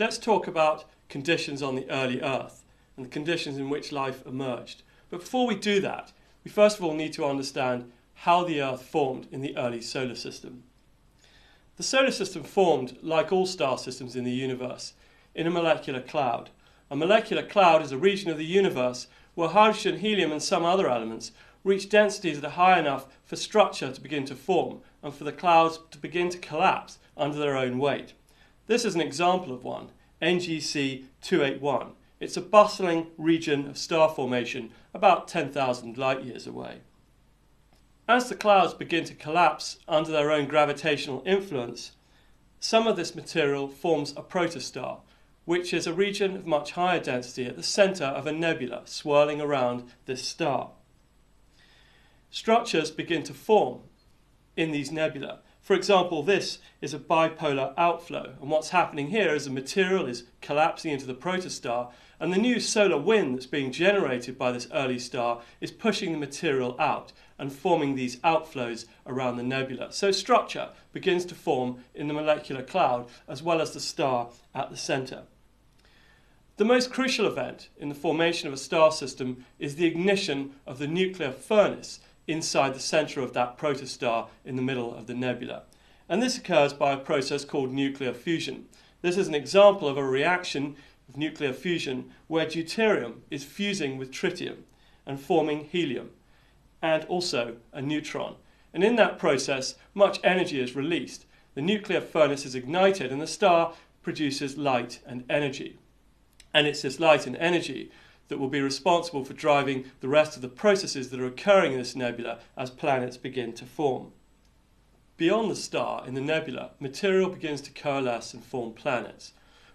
Let's talk about conditions on the early Earth and the conditions in which life emerged. But before we do that, we first of all need to understand how the Earth formed in the early solar system. The solar system formed, like all star systems in the universe, in a molecular cloud. A molecular cloud is a region of the universe where hydrogen, helium and some other elements reach densities that are high enough for structure to begin to form and for the clouds to begin to collapse under their own weight. This is an example of one, NGC 281. It's a bustling region of star formation about 10,000 light years away. As the clouds begin to collapse under their own gravitational influence, some of this material forms a protostar, which is a region of much higher density at the centre of a nebula swirling around this star. Structures begin to form in these nebula. For example, this is a bipolar outflow, and what's happening here is the material is collapsing into the protostar, and the new solar wind that's being generated by this early star is pushing the material out and forming these outflows around the nebula. So structure begins to form in the molecular cloud as well as the star at the centre. The most crucial event in the formation of a star system is the ignition of the nuclear furnace inside the centre of that protostar in the middle of the nebula. And this occurs by a process called nuclear fusion. This is an example of a reaction of nuclear fusion where deuterium is fusing with tritium and forming helium and also a neutron. And in that process, much energy is released. The nuclear furnace is ignited and the star produces light and energy. And it's this light and energy that will be responsible for driving the rest of the processes that are occurring in this nebula as planets begin to form. Beyond the star, in the nebula, material begins to coalesce and form planets.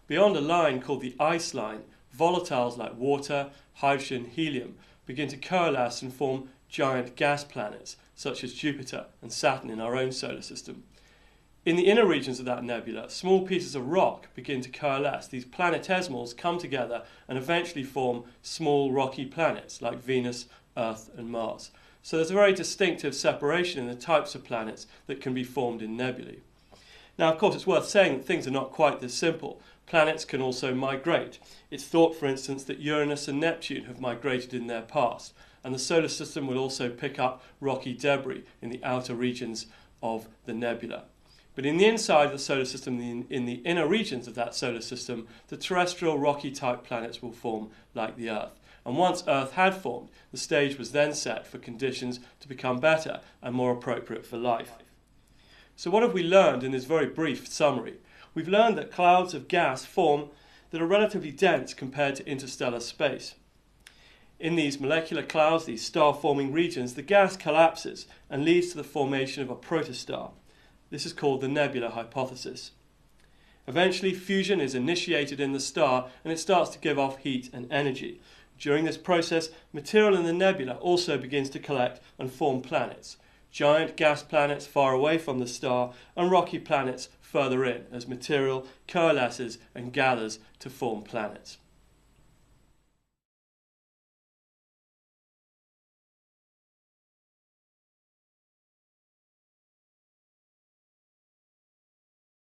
Beyond a line called the ice line, volatiles like water, hydrogen, helium begin to coalesce and form giant gas planets, such as Jupiter and Saturn in our own solar system. In the inner regions of that nebula, small pieces of rock begin to coalesce. These planetesimals come together and eventually form small rocky planets like Venus, Earth and Mars. So there's a very distinctive separation in the types of planets that can be formed in nebulae. Now, of course, it's worth saying that things are not quite this simple. Planets can also migrate. It's thought, for instance, that Uranus and Neptune have migrated in their past, and the solar system will also pick up rocky debris in the outer regions of the nebula. But in the inside of the solar system, in the inner regions of that solar system, the terrestrial rocky type planets will form like the Earth. And once Earth had formed, the stage was then set for conditions to become better and more appropriate for life. So what have we learned in this very brief summary? We've learned that clouds of gas form that are relatively dense compared to interstellar space. In these molecular clouds, these star-forming regions, the gas collapses and leads to the formation of a protostar. This is called the nebula hypothesis. Eventually, fusion is initiated in the star and it starts to give off heat and energy. During this process, material in the nebula also begins to collect and form planets. Giant gas planets far away from the star and rocky planets further in as material coalesces and gathers to form planets.